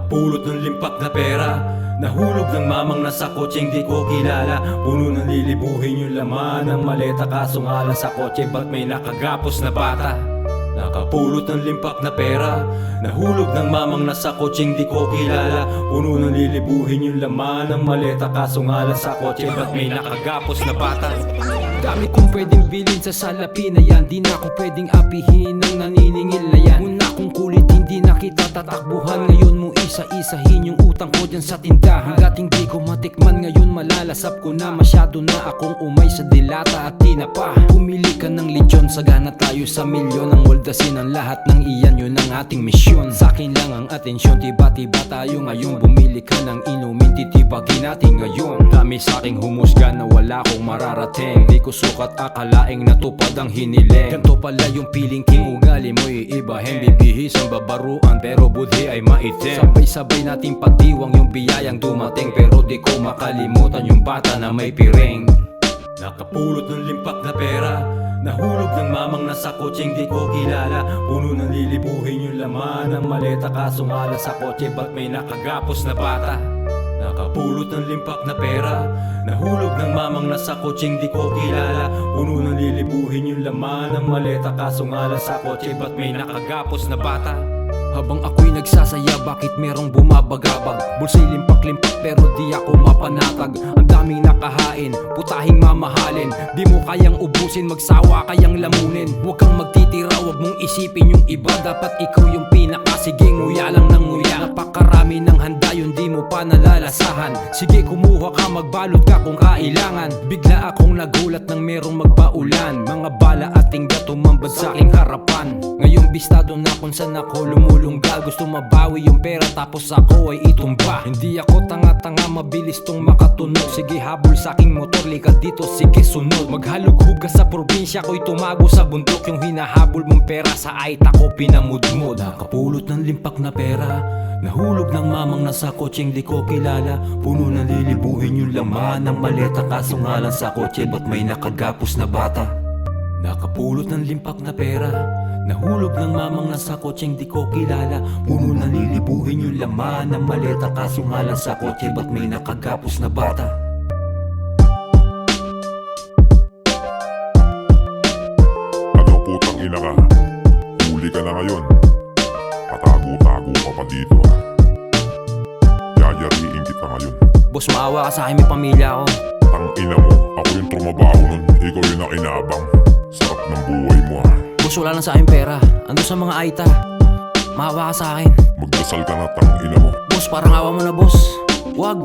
Nakapulot ng limpak na pera, nahulog ng mamang nasa kotseng di ko kilala. Puno ng lilibuhin yung laman ng maleta, kaso nga lang sa kotse ba't may nakagapos na bata. Nakapulot ng limpak na pera, nahulog ng mamang nasa kotseng di ko kilala. Puno ng lilibuhin yung laman ng maleta, kaso nga lang sa kotse ba't may nakagapos na bata. Dami kong pwedeng bilhin sa salapi na yan, di na ako pwedeng apihin ng naniningil na yan. Una kong kulit, hindi na kita tatakbuhan. Ngayon mo isa-isahin yung utang ko dyan sa tindahan. Hanggat hindi ko matikman ngayon malalasap ko na. Masyado na akong umay sa dilata at tinapa. Pumili ka ng lechon, sagana tayo sa milyon. Ang moldasin ang lahat ng iyan, yun ang ating misyon. Sa'kin lang ang atensyon, tiba-tiba tayo ngayon. Bumili ka ng inumin, titibagin natin ngayon. Dami sa'king humusga na wala akong mararating. Di ko sukat akalaing natupad ang hiniling. Ganto pala yung piling king, ugali mo'y iibahin. Bibihis ang babaruan pero budhi ay maitim. Sabay-sabay nating pagdiwang yung biyayang dumating. Pero di ko makalimutan yung bata na may piring. Nakapulot ng limpak na pera, nahulog ng mamang nasa kotseng di ko kilala. Puno ng lilibuhin yung laman ng maleta, kaso nga lang sa kotse ba't may nakagapos na bata. Nakapulot ng limpak na pera, nahulog ng mamang nasa kotseng di ko kilala. Puno ng lilibuhin yung laman ng maleta, kaso nga lang sa kotse ba't may nakagapos na bata. Habang ako'y nagsasaya, bakit merong bumabagabag? Bulsa'y limpak-limpak pero di ako mapanatag. Ang daming nakahain, putahing mamahalin. Di mo kayang ubusin, magsawa kayang lamunin. Huwag kang magtitira, huwag mong isipin yung iba. Dapat ikaw yung pinaka, sige nguya lang ng nguya. Napakarami ng handa, yun di mo pa nalalasahan. Sige kumuha ka, magbalot ka kung kailangan. Bigla akong nagulat nang merong magbaulan. Mga bala at tingga tumambad sa aking harapan. Ngayong bistado na kung saan ako lumulunggal. Gusto mabawi yung pera tapos ako ay itumba. Hindi ako tanga-tanga, mabilis tong makatunog. Sige habol sa aking motor, lika dito, sige sunod. Maghalug-hug ka sa probinsya, ko'y tumago sa bundok. Yung hinahabol mong pera sa aita ko pinamudmod. Nakapulot ng limpak na pera, nahulog ng mamang nasa kotseng di ko kilala. Puno ng lilibuhin yung laman ng maleta, kaso nga lang sa kotse ba't may nakagapos na bata. Nakapulot ng limpak na pera, nahulog ng mamang nasa kotseng di ko kilala. Puno ng lilibuhin yung laman ng maleta, kaso nga lang sa kotse ba't may nakagapos na bata. Ano putang ina ka? Huli ka na ngayon. Patago-tago ka pa dito. Yayariin kita ngayon. Boss, maawa ka sa akin, may pamilya ako. Tang ina mo, ako yung trumabaho nun. Ikaw yung nakinabang. Sarap ng buhay mo ah. Boss, wala lang sa akin pera. Ando sa mga aita. Maawa ka sa akin. Magdasal ka na, tang ina mo. Boss, parang awa mo na boss. Wag.